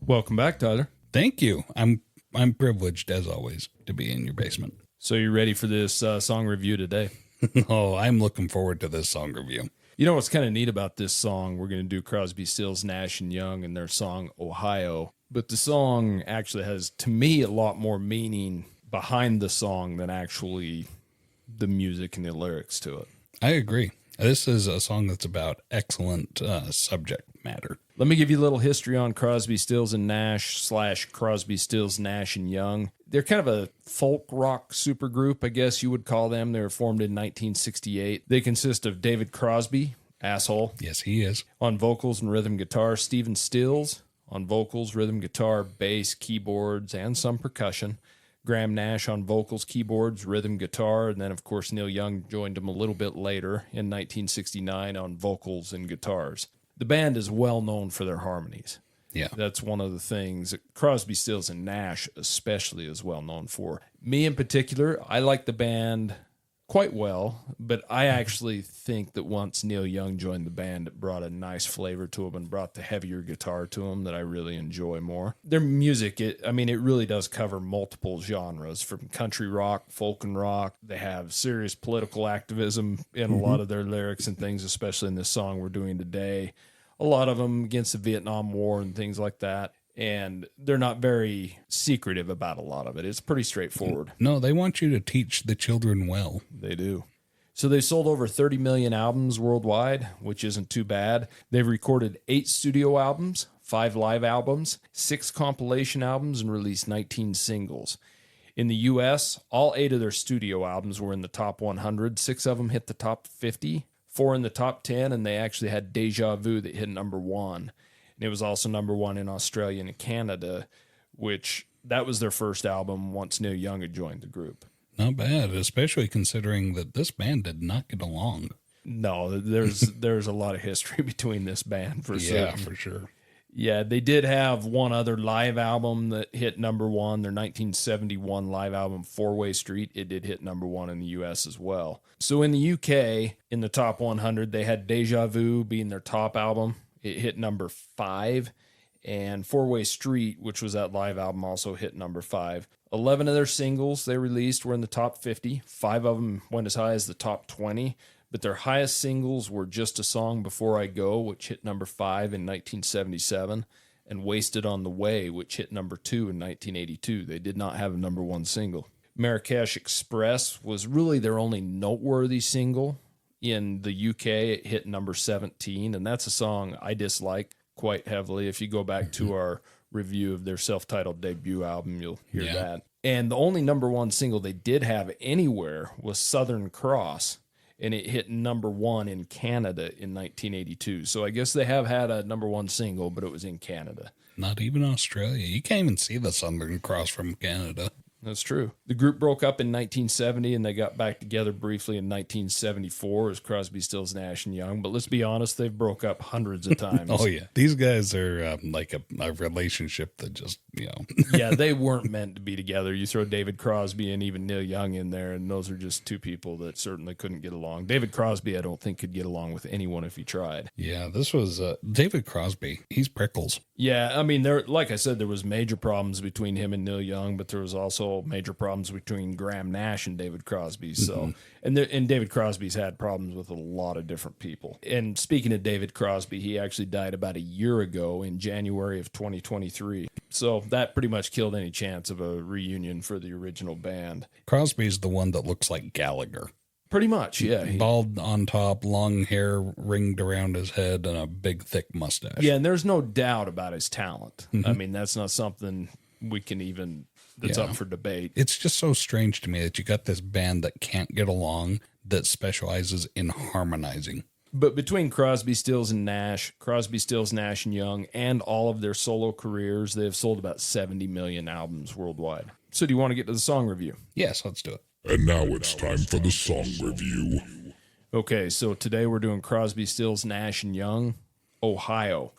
Welcome back, Tyler. Thank you. I'm privileged, as always, to be in your basement. So you ready for this song review today? Oh, I'm looking forward to this song review. You know what's kind of neat about this song? We're going to do Crosby, Stills, Nash, and Young and their song Ohio. But the song actually has, to me, a lot more meaning behind the song than actually the music and the lyrics to it. I agree. This is a song that's about excellent subject matter. Let me give you a little history on Crosby, Stills, and Nash / Crosby, Stills, Nash, and Young. They're kind of a folk rock supergroup, I guess you would call them. They were formed in 1968. They consist of David Crosby, asshole. Yes, he is. On vocals and rhythm guitar, Stephen Stills on vocals, rhythm guitar, bass, keyboards, and some percussion. Graham Nash on vocals, keyboards, rhythm guitar, and then, of course, Neil Young joined him a little bit later in 1969 on vocals and guitars. The band is well known for their harmonies. Yeah. That's one of the things that Crosby, Stills, and Nash especially is well known for. Me in particular, I like the band quite well, but I actually think that once Neil Young joined the band, it brought a nice flavor to him and brought the heavier guitar to him that I really enjoy more. Their music, it really does cover multiple genres, from country rock, folk and rock. They have serious political activism in a lot of their lyrics and things, especially in this song we're doing today. A lot of them against the Vietnam War and things like that. And they're not very secretive about a lot of it. It's pretty straightforward. No, they want you to teach the children well. They do. So they sold over 30 million albums worldwide, which isn't too bad. They've recorded 8 studio albums, 5 live albums, 6 compilation albums, and released 19 singles. In the U.S., all 8 of their studio albums were in the top 100. 6 of them hit the top 50, 4 in the top 10, and they actually had Deja Vu that hit number 1. It was also number 1 in Australia and Canada, which that was their first album once Neil Young had joined the group. Not bad, especially considering that this band did not get along. No, there's a lot of history between this band for certain. Yeah, for sure. Yeah, they did have one other live album that hit number 1, their 1971 live album, Four-Way Street. It did hit number 1 in the U.S. as well. So in the UK, in the top 100, they had Deja Vu being their top album. It hit number 5, and Four-Way Street, which was that live album, also hit number 5. 11 of their singles they released were in the top 50. 5 of them went as high as the top 20, but their highest singles were Just a Song Before I Go, which hit number 5 in 1977, and Wasted on the Way, which hit number 2 in 1982. They did not have a number 1 single. Marrakesh Express was really their only noteworthy single. In the UK, it hit number 17, and that's a song I dislike quite heavily. If you go back to our review of their self-titled debut album, you'll hear that. And the only number 1 single they did have anywhere was Southern Cross, and it hit number 1 in Canada in 1982. So I guess they have had a number 1 single, but it was in Canada. Not even Australia. You can't even see the Southern Cross from Canada. That's true. The group broke up in 1970, and they got back together briefly in 1974 as Crosby, Stills, Nash, and Young. But let's be honest, they've broke up hundreds of times. Oh, yeah. These guys are like a relationship that just, Yeah, they weren't meant to be together. You throw David Crosby and even Neil Young in there, and those are just two people that certainly couldn't get along. David Crosby, I don't think, could get along with anyone if he tried. Yeah, this was David Crosby. He's prickles. Yeah, I mean, like I said, there was major problems between him and Neil Young, but there was also major problems between Graham Nash and David Crosby. So, and David Crosby's had problems with a lot of different people. And speaking of David Crosby, he actually died about a year ago in January of 2023. So that pretty much killed any chance of a reunion for the original band. Crosby's the one that looks like Gallagher. Pretty much, yeah. Bald on top, long hair ringed around his head, and a big, thick mustache. Yeah, and there's no doubt about his talent. I mean, that's not something we can even, that's up for debate. It's just so strange to me that you got this band that can't get along that specializes in harmonizing. But between Crosby, Stills, and Nash, Crosby, Stills, Nash, and Young, and all of their solo careers, they have sold about 70 million albums worldwide. So do you want to get to the song review? Yes, let's do it. And now it's time for the song review. Okay, so today we're doing Crosby, Stills, Nash, and Young, Ohio.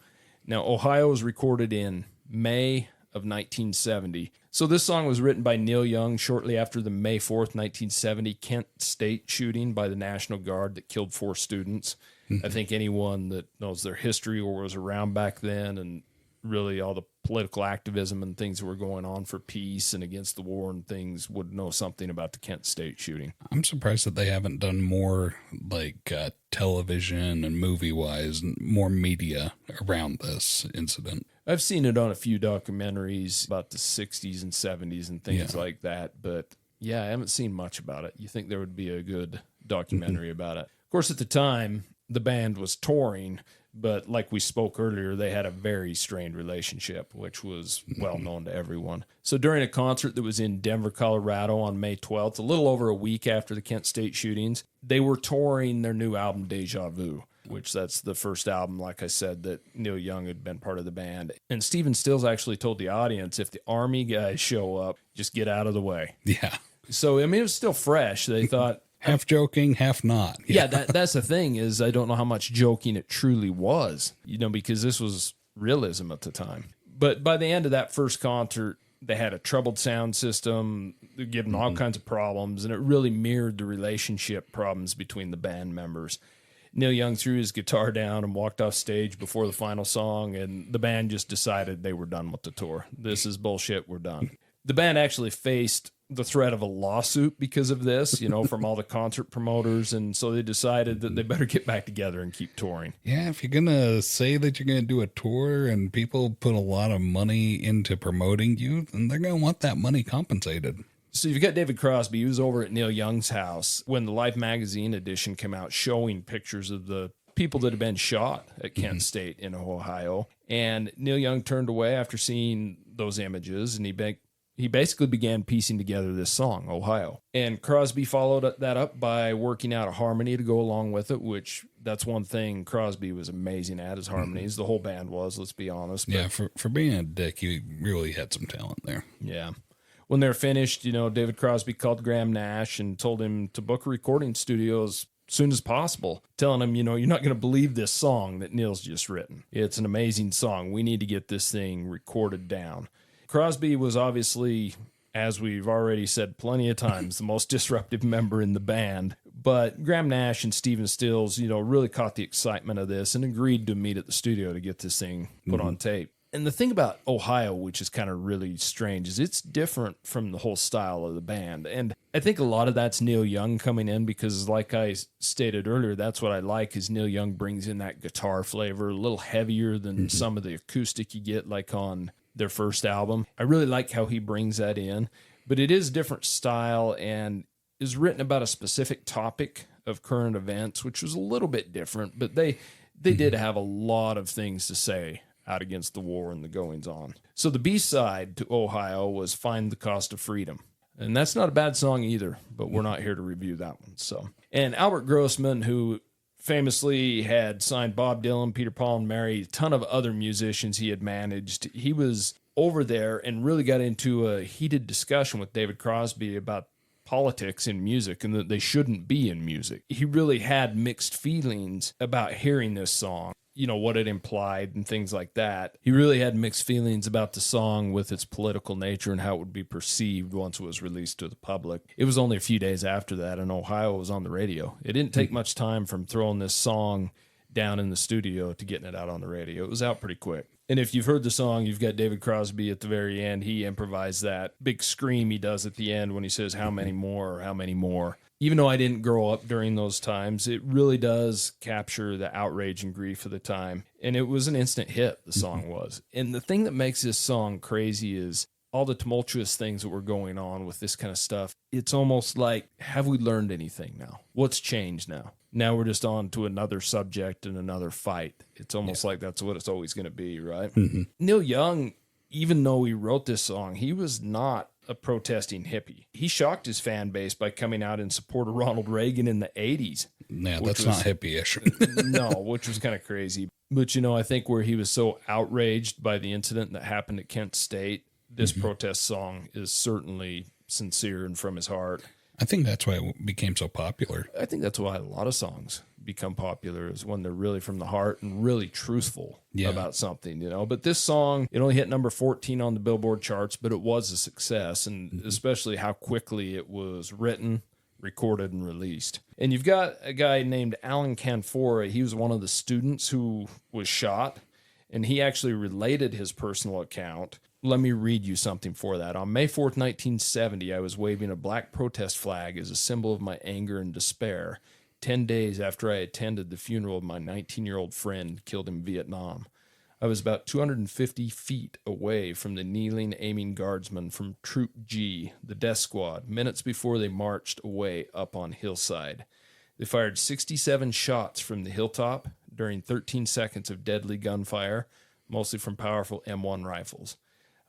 Now, Ohio was recorded in May of 1970. So this song was written by Neil Young shortly after the May 4th, 1970 Kent State shooting by the National Guard that killed 4 students. I think anyone that knows their history or was around back then and really all the political activism and things that were going on for peace and against the war and things would know something about the Kent State shooting. I'm surprised that they haven't done more like television and movie-wise, more media around this incident. I've seen it on a few documentaries about the 60s and 70s and things like that, but yeah, I haven't seen much about it. You think there would be a good documentary about it. Of course, at the time, the band was touring, but like we spoke earlier, they had a very strained relationship, which was well known to everyone. So during a concert that was in Denver, Colorado on May 12th, a little over a week after the Kent State shootings, they were touring their new album, Deja Vu, which that's the first album, like I said, that Neil Young had been part of the band. And Stephen Stills actually told the audience, if the Army guys show up, just get out of the way. Yeah. So, I mean, it was still fresh. They thought... half joking, half not. Yeah, that's the thing is I don't know how much joking it truly was, because this was realism at the time. But by the end of that first concert, they had a troubled sound system, they're given all kinds of problems, and it really mirrored the relationship problems between the band members. Neil Young threw his guitar down and walked off stage before the final song, and the band just decided they were done with the tour. This is bullshit, we're done. The band actually faced the threat of a lawsuit because of this, from all the concert promoters. And so they decided that they better get back together and keep touring. Yeah, if you're going to say that you're going to do a tour and people put a lot of money into promoting you, then they're going to want that money compensated. So you've got David Crosby, he was over at Neil Young's house when the Life magazine edition came out showing pictures of the people that had been shot at Kent State in Ohio. And Neil Young turned away after seeing those images, and he basically began piecing together this song, Ohio. And Crosby followed that up by working out a harmony to go along with it, which that's one thing Crosby was amazing at, his harmonies. The whole band was, let's be honest. Yeah, for being a dick, he really had some talent there. Yeah. When they're finished, David Crosby called Graham Nash and told him to book a recording studio as soon as possible, telling him, you're not going to believe this song that Neil's just written. It's an amazing song. We need to get this thing recorded down. Crosby was obviously, as we've already said plenty of times, the most disruptive member in the band. But Graham Nash and Stephen Stills, really caught the excitement of this and agreed to meet at the studio to get this thing put on tape. And the thing about Ohio, which is kind of really strange, is it's different from the whole style of the band. And I think a lot of that's Neil Young coming in because, like I stated earlier, that's what I like is Neil Young brings in that guitar flavor, a little heavier than some of the acoustic you get like on their first album. I really like how he brings that in, but it is a different style and is written about a specific topic of current events, which was a little bit different, but they did have a lot of things to say out against the war and the goings on. So the B-side to Ohio was Find the Cost of Freedom. And that's not a bad song either, but we're not here to review that one. So, and Albert Grossman, who famously had signed Bob Dylan, Peter, Paul, and Mary, a ton of other musicians he had managed. He was over there and really got into a heated discussion with David Crosby about politics in music and that they shouldn't be in music. He really had mixed feelings about hearing this song, what it implied and things like that. He really had mixed feelings about the song with its political nature and how it would be perceived once it was released to the public. It was only a few days after that, and Ohio was on the radio. It didn't take much time from throwing this song down in the studio to getting it out on the radio. It was out pretty quick. And if you've heard the song, you've got David Crosby at the very end. He improvised that big scream he does at the end when he says, "How many more, or how many more?" Even though I didn't grow up during those times, it really does capture the outrage and grief of the time. And it was an instant hit, the song was. And the thing that makes this song crazy is all the tumultuous things that were going on with this kind of stuff. It's almost like, have we learned anything now? What's changed now? Now we're just on to another subject and another fight. It's almost like that's what it's always going to be, right? Neil Young, even though he wrote this song, he was not a protesting hippie. He shocked his fan base by coming out in support of Ronald Reagan in the 80s. Yeah, that's not hippie-ish. No, which was kind of crazy. But, I think where he was so outraged by the incident that happened at Kent State, this protest song is certainly sincere and from his heart. I think that's why it became so popular. I think that's why a lot of songs become popular is when they're really from the heart and really truthful about something, But this song, it only hit number 14 on the Billboard charts, but it was a success, and especially how quickly it was written, recorded, and released. And you've got a guy named Alan Canfora. He was one of the students who was shot, And he actually related his personal account. Let me read you something for that. On May 4th, 1970, I was waving a black protest flag as a symbol of my anger and despair, 10 days after I attended the funeral of my 19-year-old friend killed in Vietnam. I was about 250 feet away from the kneeling, aiming guardsmen from Troop G, the death squad, minutes before they marched away up on hillside. They fired 67 shots from the hilltop during 13 seconds of deadly gunfire, mostly from powerful M1 rifles.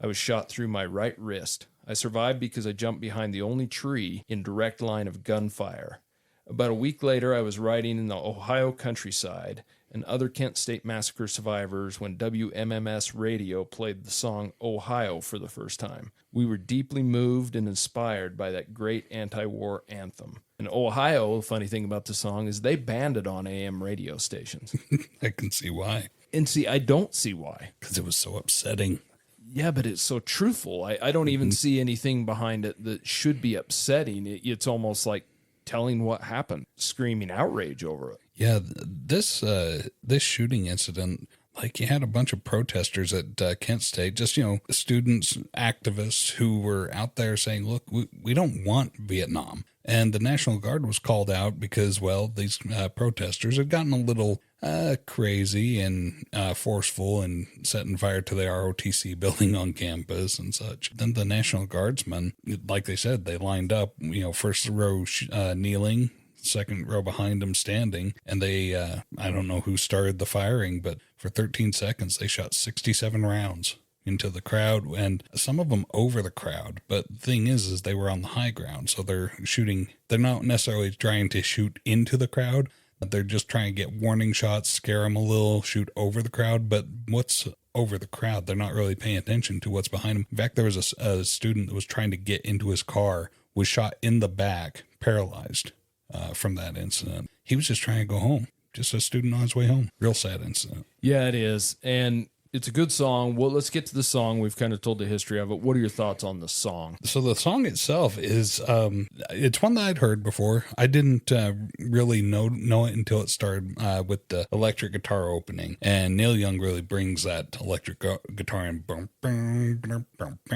I was shot through my right wrist. I survived because I jumped behind the only tree in direct line of gunfire. About a week later, I was riding in the Ohio countryside and other Kent State Massacre survivors when WMMS radio played the song Ohio for the first time. We were deeply moved and inspired by that great anti-war anthem. In Ohio, the funny thing about the song is they banned it on AM radio stations. I can see why. And see, I don't see why. Because it was so upsetting. Yeah, but it's so truthful. I don't even see anything behind it that should be upsetting. It's almost like telling what happened, screaming outrage over it. Yeah, this shooting incident, like you had a bunch of protesters at Kent State, just, students, activists who were out there saying, look, we don't want Vietnam. And the National Guard was called out because, well, these protesters had gotten a little crazy and forceful and setting fire to the ROTC building on campus and such. Then the National Guardsmen, like they said, they lined up, first row kneeling, second row behind them standing, and they, I don't know who started the firing, but for 13 seconds, they shot 67 rounds into the crowd, and some of them over the crowd. But the thing is they were on the high ground, so they're not necessarily trying to shoot into the crowd, but they're just trying to get warning shots, scare them a little, shoot over the crowd. But what's over the crowd? They're not really paying attention to what's behind them. In fact, there was a student that was trying to get into his car, was shot in the back, paralyzed from that incident. He was just trying to go home, just a student on his way home. Real sad incident. Yeah, it is. And it's a good song. Well, let's get to the song. We've kind of told the history of it. What are your thoughts on the song? So the song itself is, it's one that I'd heard before. I didn't really know it until it started with the electric guitar opening. And Neil Young really brings that electric guitar in.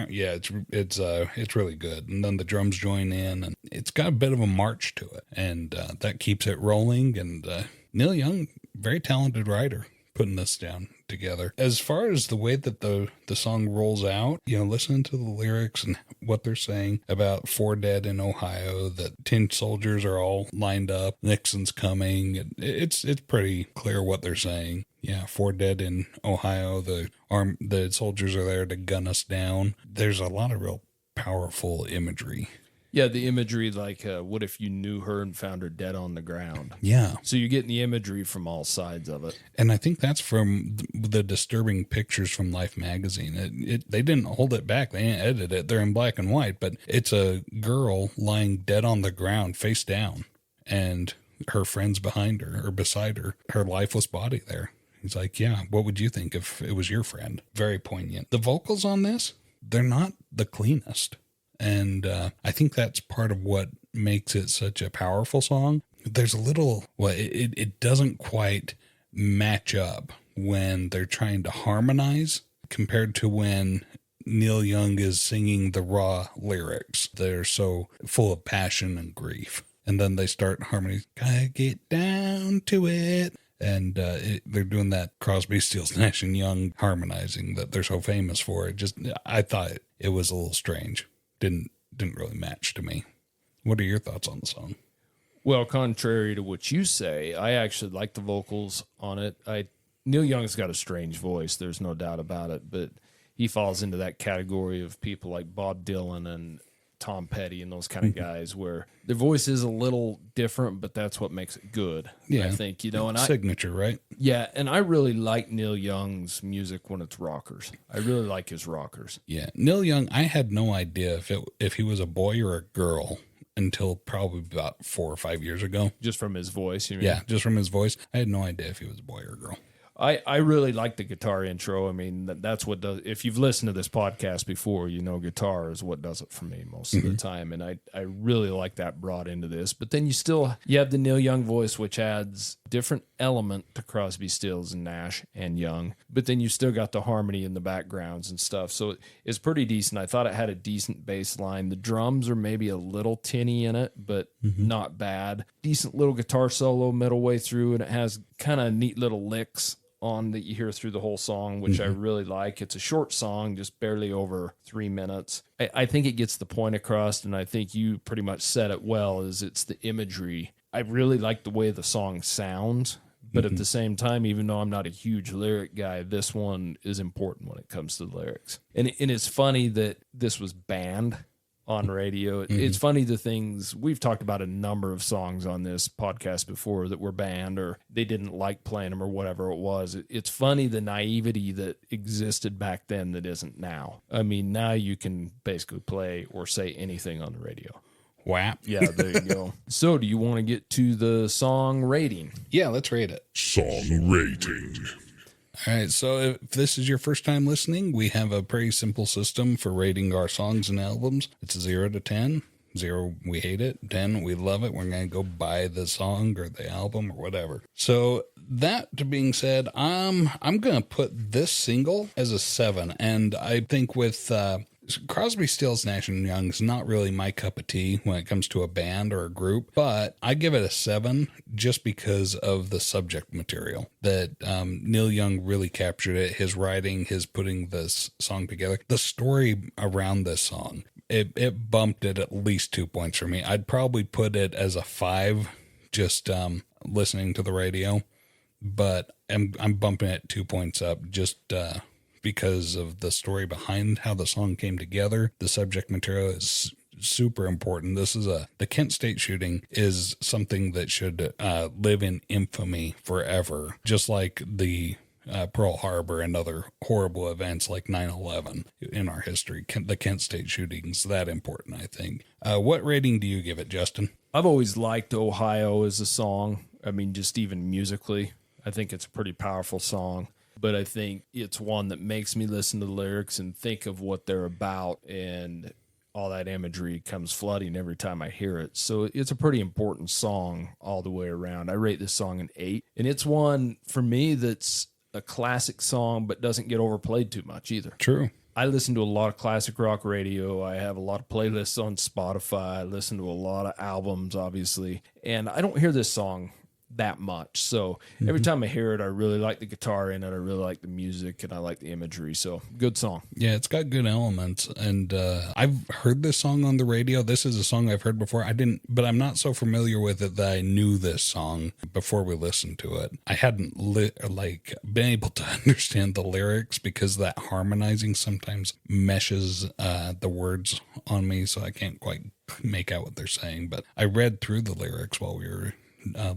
Yeah, it's really good. And then the drums join in, and it's got a bit of a march to it. And that keeps it rolling. And Neil Young, very talented writer, putting this down together. As far as the way that the song rolls out, listening to the lyrics and what they're saying about 4 dead in Ohio, that 10 soldiers are all lined up, Nixon's coming. It's pretty clear what they're saying. Yeah, 4 dead in Ohio. The soldiers are there to gun us down. There's a lot of real powerful imagery. Yeah, the imagery like, what if you knew her and found her dead on the ground? Yeah. So you're getting the imagery from all sides of it. And I think that's from the disturbing pictures from Life magazine. They didn't hold it back. They didn't edit it. They're in black and white, but it's a girl lying dead on the ground, face down, and her friends behind her or beside her lifeless body there. He's like, yeah, what would you think if it was your friend? Very poignant. The vocals on this, they're not the cleanest. And I think that's part of what makes it such a powerful song. There's a little, it doesn't quite match up when they're trying to harmonize compared to when Neil Young is singing the raw lyrics. They're so full of passion and grief. And then they start harmony, gotta get down to it. And they're doing that Crosby, Stills, Nash and Young harmonizing that they're so famous for. I thought it was a little strange. Didn't really match to me. What are your thoughts on the song? Well, contrary to what you say, I actually like the vocals on it. Neil Young's got a strange voice, there's no doubt about it, but he falls into that category of people like Bob Dylan and Tom Petty and those kind of guys where their voice is a little different, but that's what makes it good. Yeah, I think, signature, right? Yeah, and I really like Neil Young's music when it's rockers. I really like his rockers. Yeah, Neil Young, I had no idea if he was a boy or a girl until probably about 4 or 5 years ago. Just from his voice, you mean? Yeah, just from his voice. I had no idea if he was a boy or a girl. I really like the guitar intro. I mean, that's what does. If you've listened to this podcast before, you know guitar is what does it for me most of the time, and I really like that brought into this. But then you have the Neil Young voice, which adds different element to Crosby, Stills, and Nash and Young. But then you still got the harmony in the backgrounds and stuff, so it's pretty decent. I thought it had a decent bass line. The drums are maybe a little tinny in it, but not bad. Decent little guitar solo middle way through, and it has kind of neat little licks on that you hear through the whole song, which I really like. It's a short song, just barely over 3 minutes. I think it gets the point across, and I think you pretty much said it well, is it's the imagery. I really like the way the song sounds, but at the same time, even though I'm not a huge lyric guy, this one is important when it comes to the lyrics. And it's funny that this was banned on radio. It's funny the things we've talked about, a number of songs on this podcast before that were banned or they didn't like playing them or whatever it was. It's funny the naivety that existed back then that isn't now. I mean, now you can basically play or say anything on the radio. Wow. Yeah, there you go. So do you want to get to the song rating? Yeah, let's rate it. Song rating. All right, so if this is your first time listening, we have a pretty simple system for rating our songs and albums. It's 0 to 10. 0, we hate it. 10, we love it. We're going to go buy the song or the album or whatever. So that being said, I'm going to put this single as a 7. And I think with Crosby, Stills, Nash & Young is not really my cup of tea when it comes to a band or a group, but I give it a 7 just because of the subject material that Neil Young really captured it. His writing, his putting this song together, the story around this song, it bumped it at least 2 points for me. I'd probably put it as a 5 just listening to the radio, but I'm bumping it 2 points up just because of the story behind how the song came together. The subject material is super important. The Kent State shooting is something that should live in infamy forever, just like the Pearl Harbor and other horrible events like 9/11 in our history. The Kent State shooting's that important, I think. What rating do you give it, Justin? I've always liked Ohio as a song. I mean, just even musically, I think it's a pretty powerful song. But I think it's one that makes me listen to the lyrics and think of what they're about, and all that imagery comes flooding every time I hear it. So it's a pretty important song all the way around. I rate this song an 8, and it's one for me that's a classic song but doesn't get overplayed too much either. True. I listen to a lot of classic rock radio. I have a lot of playlists on Spotify. I listen to a lot of albums, obviously, and I don't hear this song that much. So every time I hear it, I really like the guitar in it. I really like the music, and I like the imagery. So good song. Yeah, it's got good elements. And I've heard this song on the radio. This is a song I've heard before. But I'm not so familiar with it that I knew this song before we listened to it. I hadn't been able to understand the lyrics because that harmonizing sometimes meshes the words on me, so I can't quite make out what they're saying. But I read through the lyrics while we were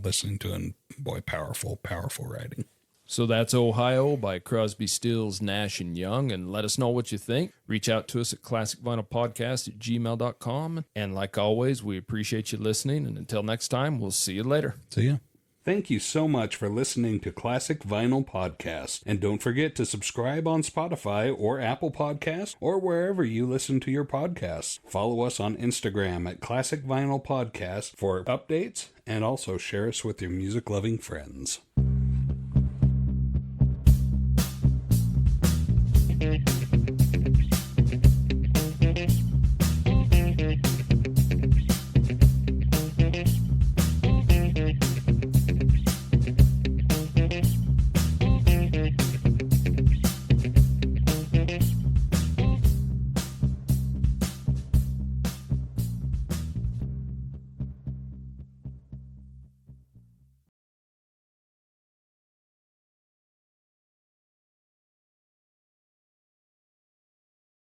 listening to it, and boy, powerful writing. So that's Ohio by Crosby, Stills, Nash & Young, and let us know what you think. Reach out to us at classicvinylpodcast@gmail.com. And like always, we appreciate you listening, and until next time, we'll see you later. See ya. Thank you so much for listening to Classic Vinyl Podcast. And don't forget to subscribe on Spotify or Apple Podcasts or wherever you listen to your podcasts. Follow us on Instagram at Classic Vinyl Podcast for updates, and also share us with your music-loving friends.